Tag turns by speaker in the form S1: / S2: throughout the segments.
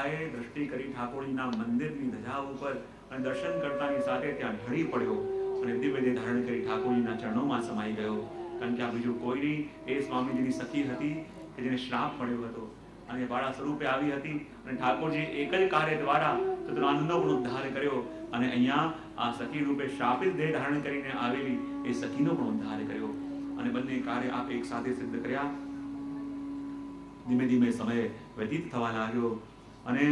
S1: પિતાએ દ્રષ્ટિ કરી ઠાકોરજીના મંદિરની ધજા ઉપર અને દર્શન કરતાની સાથે ત્યાં ઢળી પડ્યો અને દિવ્ય દેહ ધારણ કરી ઠાકોરજીના ચરણોમાં સમાઈ ગયો. કારણ કે આ બીજું કોઈ નહીં, એ સ્વામીજીની સખી હતી કે જેને શ્રાપ મળ્યો હતો અને બાળા સ્વરૂપે આવી હતી અને ઠાકોરજી એક જ કાર્ય દ્વારા ચતુરાનંદનો પણ ઉદ્ધાર કર્યો અને અહીંયા આ સખી રૂપે શ્રાપિત દેહ ધારણ કરીને આવેલી એ સખીનો પણ ઉદ્ધાર કર્યો અને બંને કાર્ય આપ એક સાથે સિદ્ધ કર્યા. ધીમે ધીમે સમય વ્યતીત થવા લાગ્યો અને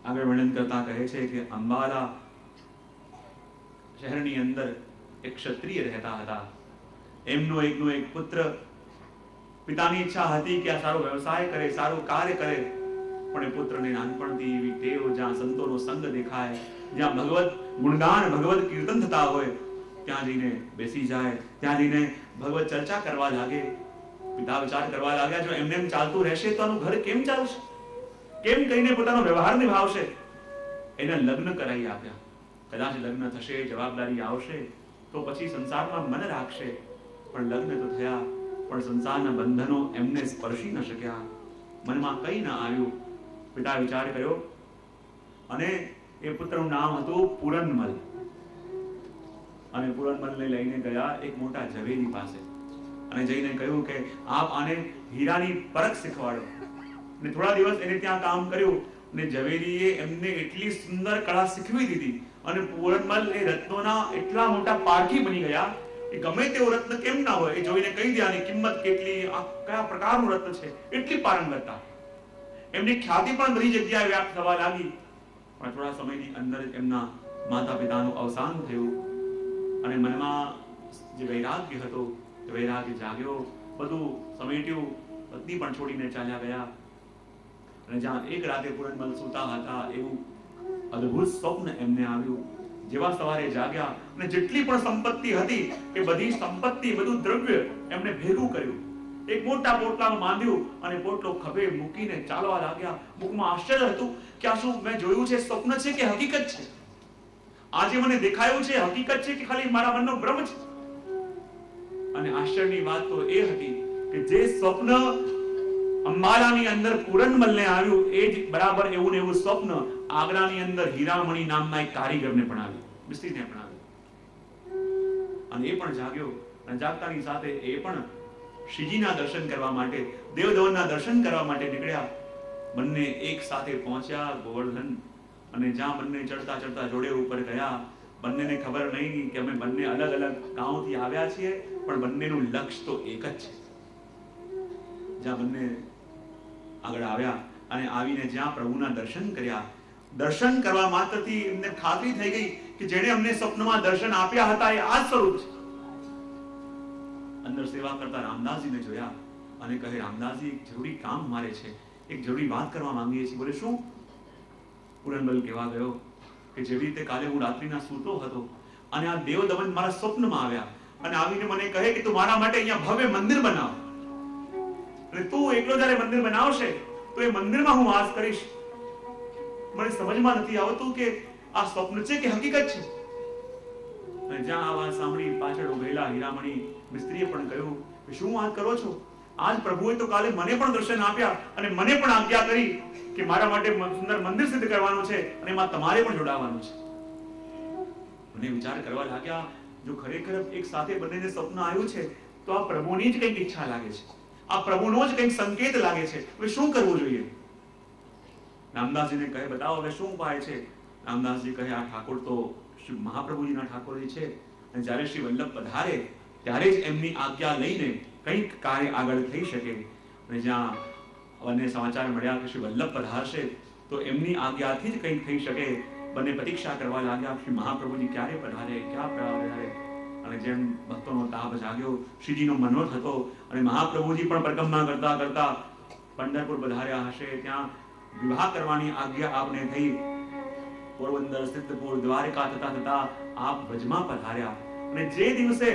S1: આગળ વર્ણન કરતા કહે છે કે અંબાલા શહેરની અંદર એક ક્ષત્રિય રહેતા હતા. એમનો એકનો એક પુત્ર. પિતાની ઈચ્છા હતી કે આ સારો વ્યવસાય કરે, સારું કાર્ય કરે, પણ એ પુત્રને નાનપણથી એવી ટેવ, જ્યાં સંતોનો સંગ દેખાય, જ્યાં ભગવત ગુણગાન, ભગવત કીર્તન થતા હોય, ત્યાં જઈને બેસી જાય, ત્યાં જઈને ભગવત ચર્ચા કરવા લાગે. પિતા વિચાર કરવા લાગ્યા, જો એમને એમ ચાલતું રહેશે તો આનું ઘર કેમ ચાલશે, કેમ કહીને પોતાનો વ્યવહાર નિભાવશે. એને લગ્ન કરાવી આપ્યા. કદાચ લગ્ન થશે, જવાબદારી આવશે તો પછી સંસારમાં મન રાખશે, પણ લગ્ન તો થયા પણ સંસારના બંધનો એમને સ્પર્શી ન શક્યા. મનમાં કંઈ ન આવ્યું. પિતા વિચાર કર્યો અને એ પુત્રનું નામ હતું પૂરનમલ. અને પૂરનમલને લઈને ગયા એક મોટા ઝવેરી પાસે અને જઈને કહ્યું કે આપ આને હીરાની પરખ શીખવાડો. અને થોડા દિવસ એને ત્યાં કામ કર્યું અને ઝવેરીએ એમને એટલી સુંદર કળા શીખવી દીધી અને પૂરનમલ એ રત્નોના એટલા મોટા પારખી બની ગયા. એ ગમે તેવો રત્ન કેમ ના હોય એ જોઈને કહી દે આની કિંમત કેટલી, આ કયા પ્રકારનું રત્ન છે, એટલી પારંગતતા. એમની ખ્યાતિ પણ બધી જગ્યાએ વ્યાપ્ત થવા લાગી. પણ થોડા સમયની અંદર એમના માતા પિતાનું અવસાન થયું અને મનમાં જે વૈરાગ્ય હતો એ વૈરાગ્ય જાગ્યો. બધું સમેટ્યું, પત્ની પણ છોડીને ચાલ્યા ગયા. અને જ્યાં એક રાતે પૂરનમલ સૂતા હતા એવું અદ્ભુત સ્વપ્ન એમને આવ્યું. જેવા સવારે જાગ્યા અને જેટલી પણ સંપત્તિ હતી એ બધી સંપત્તિ, બધું દ્રવ્ય એમને ભેગું કર્યું, એક મોટા પોટલામાં બાંધ્યું અને પોટલો ખભે મૂકીને ચાલવા લાગ્યા. મુખમાં આશ્ચર્ય હતું કે આ શું મેં જોયું છે સ્વપ્ન છે કે હકીકત છે? આજે મને દેખાયું છે હકીકત છે કે ખાલી મારા મનનો ભ્રમ છે? અને આશ્ચર્યની વાત તો એ હતી કે જે સ્વપ્ન અંબાલાની અંદર પૂરનમલને આવ્યું એ જ બરાબર એવું ને એવું સ્વપ્ન આગ્રાની અંદર હીરામણી નામના એક કારીગરને પણ આવ્યું, મિસ્ત્રીને પણ આવ્યું. અને એ પણ જાગ્યો અને જાગતાની સાથે એ પણ શ્રીજીના દર્શન કરવા માટે, દેવદવનના દર્શન કરવા માટે નીકળ્યા. બંને એક સાથે પહોંચ્યા ગોવર્ધન અને જ્યાં બંને ચડતા ચડતા જોડે ઉપર ગયા. બંનેને ખબર નહીં કે અમે બંને અલગ અલગ ગામથી આવ્યા છીએ, પણ બંનેનું લક્ષ્ય તો એક જ છે. જ્યાં બંને આગળ આવ્યા અને આવીને જ્યાં પ્રભુના દર્શન કર્યા, દર્શન કરવા માત્રથી એમને ખાતરી થઈ ગઈ કે જેણે અમને સ્વપ્નમાં દર્શન આપ્યા હતા એ આ સ્વરૂપ છે. અંદર સેવા કરતા રામદાસજીને જોયા અને કહે, રામદાસજી એક જરૂરી કામ મારે છે, એક જરૂરી વાત કરવા માંગીએ છીએ. બોલે શું? પૂરનમલ કહેવા ગયો કે જેવી રીતે કાલે હું રાત્રિના સૂતો હતો અને આ દેવદમન મારા સ્વપ્નમાં આવ્યા અને આવીને મને કહે કે તું મારા માટે અહીંયા ભવ્ય મંદિર બનાવ અને તું એકલો જ્યારે મંદિર બનાવશે તો એ મંદિરમાં હું વાસ કરીશ. મને સમજમાં નથી આવતું કે આ સ્વપ્ન છે કે હકીકત છે. અને જ્યાં આ વાત સાંભળી પાછળ ઉભેલા હીરામણી મિસ્ત્રીએ પણ કહ્યું કે શું વાત કરો છો? આજ પ્રભુએ તો કાલે મને પણ દર્શન આપ્યા અને મને પણ આજ્ઞા કરી કે મારા માટે સુંદર મંદિર સિદ્ધ કરવાનું છે અને એમાં તમારે પણ જોડાવાનું છે. મને વિચાર કરવા લાગ્યા, જો ખરેખર એક સાથે બંનેને સ્વપ્ન આવ્યું છે તો આ પ્રભુની જ કંઈક ઈચ્છા લાગે છે, આ પ્રભુનો જ કંઈક સંકેત લાગે છે. હવે શું કરવું જોઈએ? રામદાસજીને કહે, બતાવો હવે શું ઉપાય છે? રામદાસજી કહે, આ ઠાકોર તો શ્રી મહાપ્રભુજીના ઠાકોરજી છે અને જ્યારે શ્રી વલ્લભ પધારે ત્યારે જ એમની આજ્ઞા લઈને કંઈક કાર્ય આગળ થઈ શકે. અને જ્યાં બંને સમાચાર મળ્યા કે શ્રી વલ્લભ પધારશે તો એમની આજ્ઞાથી જ કંઈક થઈ શકે. બંને પ્રતીક્ષા કરવા લાગ્યા શ્રી મહાપ્રભુજી ક્યારે પધારે, ક્યાં પધારે. અને જેમ ભક્તોનો તાપ જાગ્યો, શ્રીજીનો મનોરથ હતો અને મહાપ્રભુજી પણ પરિક્રમા કરતા કરતા પંઢરપુર પધાર્યા હશે. ત્યાં વિવાહ કરવાની આજ્ઞા આપને થઈ. પોરબંદર, સિદ્ધપુર, દ્વારકા થતા થતા આપ વ્રજમાં પધાર્યા. અને જે દિવસે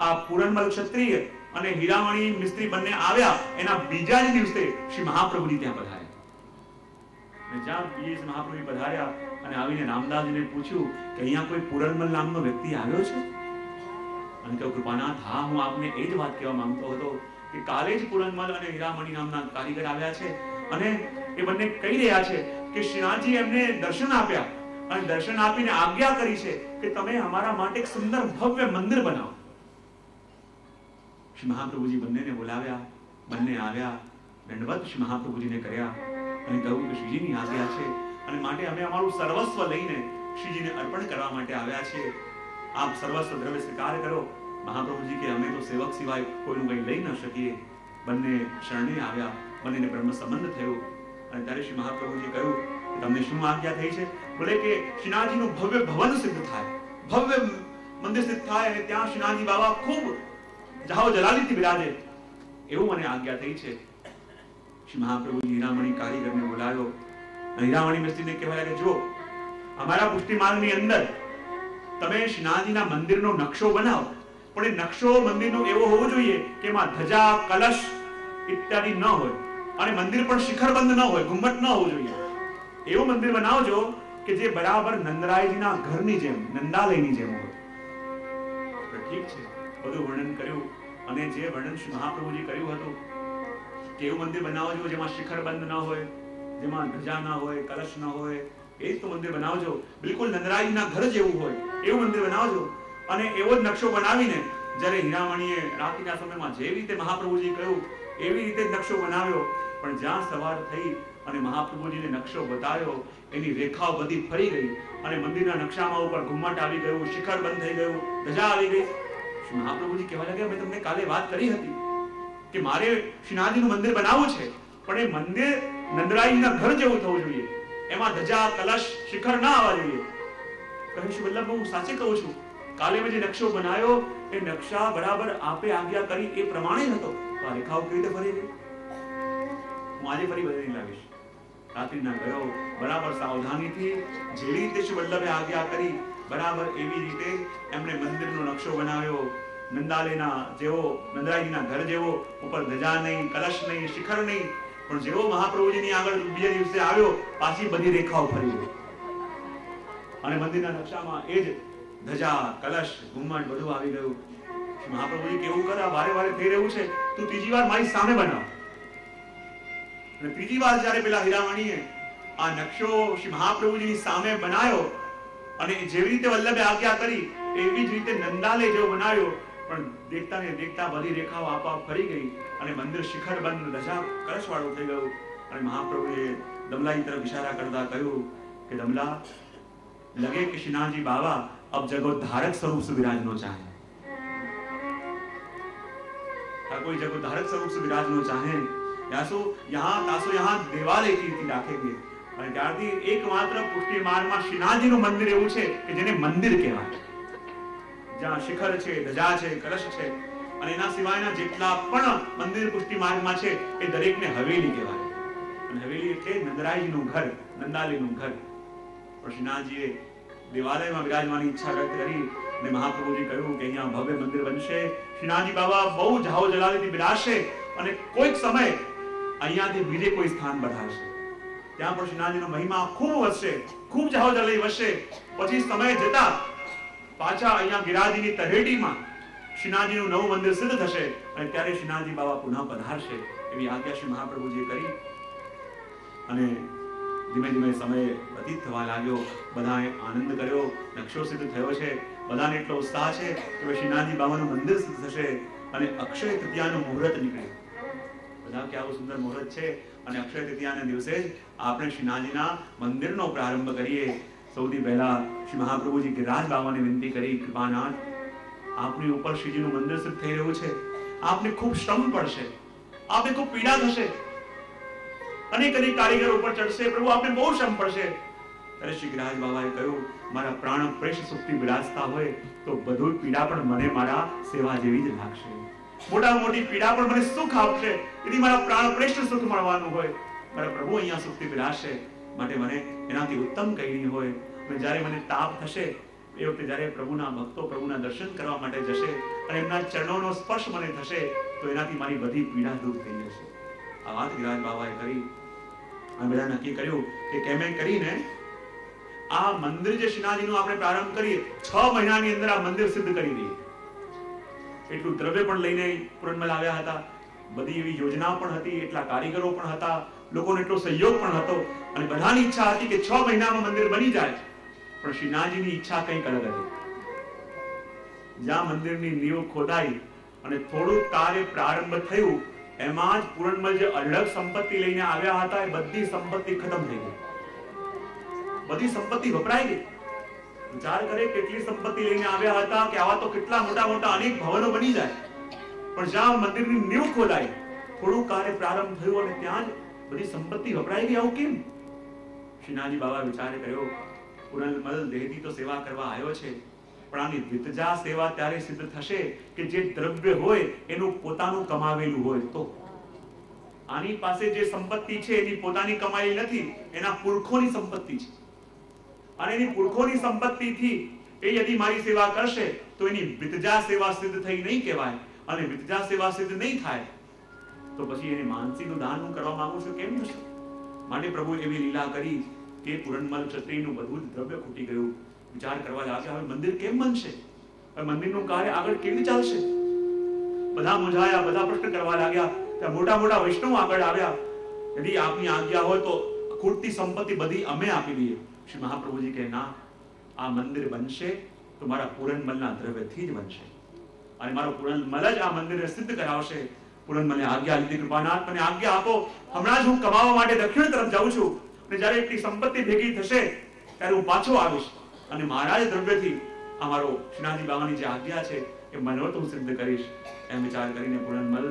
S1: આ પૂરનમલ ક્ષત્રિય અને હીરામણી મિસ્ત્રી બંને આવ્યા એના બીજા જ દિવસે શ્રી મહાપ્રભુજી ત્યાં પધાર્યા. અને જ્યાં બીજે મહાપ્રભુ પધાર્યા અને આવીને રામદાસજીને પૂછ્યું કે અહીંયા કોઈ પૂરનમલ નામનો વ્યક્તિ આવ્યો છે? અને કહ્યું, કૃપાનાથ, હા, હું આપને એ જ વાત કહેવા માંગતો હતો કે કાલે જ પૂરનમલ અને હીરામણી નામના કારીગર આવ્યા છે અને એ બંને કહી રહ્યા છે કે શ્રીનાથજી એમને દર્શન આપ્યા અને દર્શન આપીને આજ્ઞા કરી છે કે તમે અમારા માટે એક સુંદર ભવ્ય મંદિર બનાવો. શ્રી મહાપ્રભુજી બંનેને બોલાવ્યા, બંને આવ્યા, દંડવત શ્રી મહાપ્રભુજીને કર્યા અને કહ્યું કે શ્રીજીની આજ્ઞા છે અને માટે અમે અમારું સર્વસ્વ લઈને શ્રીજીને અર્પણ કરવા માટે આવ્યા છીએ. આપ સર્વસ્વ દ્રવ્ય સ્વીકાર કરો. મહાપ્રભુજી કે અમે તો સેવક સિવાય કોઈનું કંઈ લઈ ન શકીએ. બંને શરણે આવ્યા, બંનેને બ્રહ્મ સંબંધ થયો અને ત્યારે શ્રી મહાપ્રભુજી કહ્યું કે તમને શું આજ્ઞા થઈ છે? બોલે કે શ્રીનાથજીનું ભવ્ય ભવન સિદ્ધ થાય, ભવ્ય મંદિર સિદ્ધ થાય અને ત્યાં શ્રીનાથજી બાબા ખૂબ જાહો જલાલીથી બિરાજે એવું મને આજ્ઞા થઈ છે. શ્રી મહાપ્રભુજી હીરામણી કારીગરને બોલાવ્યો અને હીરામણી મિસ્ત્રીને કહેવા લાગ્યા, જો અમારા પુષ્ટિ માર્ગની અંદર તમે શ્રીનાથજીના મંદિરનો નકશો બનાવો, પણ એ નકશો મંદિરનો એવો હોવો જોઈએ કે એમાં ધજા, કલશ ઇત્યાદિ ન હોય અને મંદિર પણ શિખરબંધ ન હોય, ઘુમ્મટ ન હોવું જોઈએ. એવું મંદિર બનાવજો કે જે બરાબર નંદરાયજીના ઘરની જેમ, નંદાલયની જેમ હોય. ઠીક છે, બધું વર્ણન કર્યું અને જે વર્ણન શ્રી મહાપ્રભુજી કર્યું હતું કે એવું મંદિર બનાવજો જેમાં શિખરબંધ ન હોય, જેમાં ધજા ન હોય, કલશ ન હોય, એ જ તો મંદિર બનાવજો. બિલકુલ નંદરાયજીના ઘર જેવું હોય એવું મંદિર બનાવજો. અને એવો જ નકશો બનાવીને જ્યારે હીરામણીએ રાત્રિના સમયમાં જેવી રીતે મહાપ્રભુજી કહ્યું એવી રીતે જ નકશો બનાવ્યો. પણ જ્યાં સવાર થઈ અને મહાપ્રભુજીને નકશો બતાવ્યો એની રેખાઓ બધી ફરી ગઈ અને મંદિરના નકશામાં ઉપર ઘુમ્મટ આવી ગયું, શિખર બંધ થઈ ગયું, ધજા આવી ગઈ. મહાપ્રભુજી કહેવા લાગ્યા, મેં તમને કાલે વાત કરી હતી કે મારે શ્રીનાથજીનું મંદિર બનાવવું છે, પણ એ મંદિર નંદરાયજીના ઘર જેવું થવું જોઈએ, એમાં ધજા, કલશ, શિખર ના આવવા જોઈએ. કહે છે વલ્લભ, હું સાચે કહું છું, કાલે મેં જે નકશો બનાવ્યો એ નકશા બરાબર આપે આજ્ઞા કરી એ પ્રમાણે હતો. તો આ રેખાઓ કેવી રીતે ફરી ગઈ? હું આજે ફરી બદલી લાવીશ. રાત્રિના ગયો બરાબર સાવધાનીથી જેવી રીતે શ્રી વલ્લભે આજ્ઞા કરી બરાબર એવી રીતે એમણે મંદિરનો નકશો બનાવ્યો. નંદાલયના જેવો, નંદરાયજીના ઘર જેવો, ઉપર ધજા નહીં, કલશ નહીં, શિખર નહીં. પણ જેવો મહાપ્રભુજીની આગળ બીજા દિવસે આવ્યો પાછી બધી રેખાઓ ફરી ગઈ અને મંદિરના નકશામાં એ જ ધજા, કલશ, ઘુમ્મટ બધું આવી ગયું. મહાપ્રભુજી કેવું કરે, વારે વારે થઈ રહ્યું છે, તું ત્રીજી વાર મારી સામે બનાવ. અને ત્રીજી વાર જ્યારે પેલા હીરામણીએ આ નકશો શ્રી મહાપ્રભુજીની સામે બનાવ્યો અને જેવી રીતે વલ્લભે આજ્ઞા કરી એવી જ રીતે નંદાલય જેવો બનાવ્યો, પણ દેખતા ને દેખતા બધી રેખાઓ આપોઆપ ફરી ગઈ અને મંદિર શિખર બંધ, ધજા, કલશ વાળું થઈ ગયું. અને મહાપ્રભુએ દમલાઈ તરફ ઇશારા કરતા કહ્યું કે દમલા, लगे कि श्रीनाथजी बाबा अब जगोद्धारक स्वरूप से विराजनो चाहे. कोई जगोद्धारक स्वरूप से विराजनो चाहे यासो यहाँ देवालय कीर्ति राखेंगे. અને ત્યારથી એકમાત્ર પુષ્ટિ માર્ગમાં શ્રીનાથજીનું મંદિર એવું છે કે જેને મંદિર કહેવાય, જ્યાં શિખર છે, ધજા છે, કલશ છે અને એના સિવાયના જેટલા પણ મંદિર પુષ્ટિ માર્ગમાં છે એ દરેકને હવેલી કહેવાય. અને હવેલી એટલે નંદરાયજીનું ઘર, નંદાલયનું ઘર. પણ શ્રીનાથજીએ દેવાલયમાં વિરાજવાની ઈચ્છા વ્યક્ત કરી અને મહાપ્રભુજી કહ્યું કે અહીંયા ભવ્ય મંદિર બનશે. શ્રીનાથજી બાબા બહુ જાહો જલાલીથી બિરાજશે અને કોઈક સમય અહીંયાથી બીજે કોઈ સ્થાન બધાશે. ત્યાં પણ શ્રીનાથજીનો મહિમા ખૂબ વધશે, ખૂબ જાહો જલાલી વધશે. પછી સમય જતા પાછા અહીંયા ગિરાજીની તળેટીમાં શ્રીનાથજીનું નવું મંદિર સિદ્ધ થશે અને ત્યારે શ્રીનાથજી બાબા પુનઃ પધારશે એવી આજ્ઞા શ્રી મહાપ્રભુજીએ કરી. અને ધીમે ધીમે સમય વ્યતીત થવા લાગ્યો. બધાએ આનંદ કર્યો, નકશો સિદ્ધ થયો છે, બધાને એટલો ઉત્સાહ છે કે શ્રીનાથજી બાબાનું મંદિર સિદ્ધ થશે અને અક્ષય તૃતીયાનું મુહૂર્ત નીકળ્યું. બધા કે આવું સુંદર મુહૂર્ત છે અને અક્ષય તૃતીયાના દિવસે જ આપણે શ્રીનાથજીના મંદિરનો પ્રારંભ કરીએ. સૌથી પહેલા શ્રી મહાપ્રભુજી ગિરિરાજ બાબાને વિનંતી કરી, કૃપાનાથ, આપની ઉપર શ્રીજીનું મંદિર સિદ્ધ થઈ રહ્યું છે, આપને ખૂબ શ્રમ પડશે, આપને ખૂબ પીડા થશે, અનેક કારીગર ઉપર ચડશે, પ્રભુ આપને બહુ શ્રમ પડશે. ત્યારે શ્રી ગિરિરાજ બાબાએ કહ્યું, મારા પ્રાણ પ્રેષ્ઠ સુખથી બિરાજતા હોય તો બધું પીડા પણ મને મારા સેવા જેવી જ લાગશે. મોટા મોટી પીડા પણ મને સુખ આપશે. તેથી મારા પ્રાણ પ્રેષ્ઠ સુખ મળવાનું હોય, મારા પ્રભુ અહીંયા સુખથી બિરાજશે, માટે મને એનાથી ઉત્તમ કઈ નહીં હોય. અને જ્યારે મને તાપ થશે એ વખતે જ્યારે પ્રભુના ભક્તો પ્રભુના દર્શન કરવા માટે જશે અને એમના ચરણોનો સ્પર્શ મને થશે તો એનાથી મારી બધી પીડા દૂર થઈ જશે. આ વાત ગિરિરાજ બાબાએ કરી. અને બધા નક્કી કર્યું કે કેમે કરીને આ મંદિર જે શ્રીનાથજીનું આપણે પ્રારંભ કરીએ 6 મહિનાની અંદર આ મંદિર સિદ્ધ કરી દઈએ. એટલું દ્રવ્ય પણ લઈને પુરણમલ આવ્યા હતા, બધી એવી યોજના પણ હતી, એટલા કારીગરો પણ હતા, લોકોનો એટલો સહયોગ પણ હતો અને બધાની ઈચ્છા હતી કે 6 મહિનામાં મંદિર બની જાય, પણ શ્રીનાથજીની ઈચ્છા કંઈક અલગ હતી. જ્યાં મંદિરની નીંવ ખોદાઈ અને થોડું કાર્ય પ્રારંભ થયું, એમાં જ પૂરણમલ જે અઢળક સંપત્તિ લઈને આવ્યા હતા એ બધી સંપત્તિ ખતમ થઈ ગઈ. બધી સંપત્તિ વપરાઈ ગઈ. વિચાર કરે કેટલી સંપત્તિ લઈને આવ્યા હતા કે આવા તો કેટલા મોટા મોટા અનેક ભવનો બની જાય, પણ જ્યાં મંદિરની નીંવ ખોદાઈ, થોડું કાર્ય પ્રારંભ થયું અને ત્યાં જ બધી સંપત્તિ વપરાઈ ગઈ. આવું કેમ? શ્રીનાથજી બાબા વિચારે કર્યો, પૂરણમલ દેહથી તો સેવા કરવા આવ્યો છે, પણ આની વિતજા સેવા ત્યારે સિદ્ધ થશે કે જે દ્રવ્ય હોય એનું પોતાનું કમાવેલું હોય. તો આની પાસે જે સંપત્તિ છે એની પોતાની કમાઈ નથી, એના પુરખોની સંપત્તિ છે, અને એની પુરખોની સંપત્તિથી એ યદિ મારી સેવા કરશે તો એની વિતજા સેવા સિદ્ધ થઈ નહીં કહેવાય, અને વિતજા સેવા સિદ્ધ નહીં થાય તો પછી એને માનસીનું દાન હું કરવા માંગુ છું કેમ થશે? માટે પ્રભુ એવી લીલા કરી કે પૂરણમલ ક્ષત્રિયનું બધું જ દ્રવ્ય ખૂટી ગયું. વિચાર કરવા લાગ્યા, હવે મંદિર કેમ બનશે? હવે મંદિરનું કાર્ય આગળ કેવી ચાલશે? બધા મૂંઝાયા, બધા પ્રશ્ન કરવા લાગ્યા. ત્યાં મોટા મોટા વૈષ્ણવ આગળ આવ્યા, યદિ આપની આજ્ઞા હોય તો ખૂટતી સંપત્તિ બધી અમે આપી દઈએ. શ્રી મહાપ્રભુજી કહે, ના, આ મંદિર બનશે તો મારા પૂરણમલના દ્રવ્યથી જ બનશે, અને મારો પૂરણમલ જ આ મંદિરને સિદ્ધ કરાવશે. પૂરણમલે આજ્ઞા લીધી, કૃપાનાથ મને આજ્ઞા આપો, હમણાં જ હું કમાવા માટે દક્ષિણ તરફ જાઉં છું, અને જ્યારે એટલી સંપત્તિ ભેગી થશે ત્યારે હું પાછો આવીશ, અને મારા જ દ્રવ્યથી અમારો શ્રીનાથજી બાબાની જે આજ્ઞા છે એ મનોરથ હું સિદ્ધ કરીશ. એમ વિચાર કરીને પૂરણમલ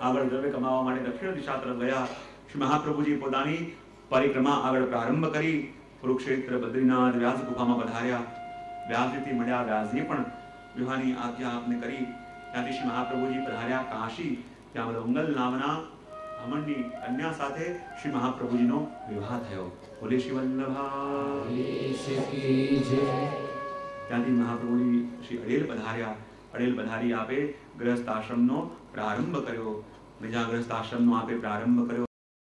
S1: આગળ દ્રવ્ય કમાવા માટે દક્ષિણ દિશા તરફ ગયા. શ્રી મહાપ્રભુજી પોતાની પરિક્રમા આગળ પ્રારંભ કરી. કુરુક્ષેત્ર, બદ્રીનાથ, વ્યાસ ગુફામાં પધાર્યા. વ્યાસજીથી મળ્યા. વ્યાસજી પણ વિવાહની આજ્ઞા આપને કરી. ત્યાંથી શ્રી મહાપ્રભુજી પધાર્યા કાશી. ત્યાં મંગલ નામના બ્રાહ્મણની કન્યા સાથે શ્રી મહાપ્રભુજીનો વિવાહ થયો. બોલે શ્રી વલ્લભા. ત્યાંથી મહાપ્રભુજી શ્રી અડેલ પધાર્યા. અડેલ પધારી આપે ગ્રહસ્થ આશ્રમનો પ્રારંભ કર્યો. બીજા ગ્રહસ્થ આશ્રમનો આપે પ્રારંભ કર્યો.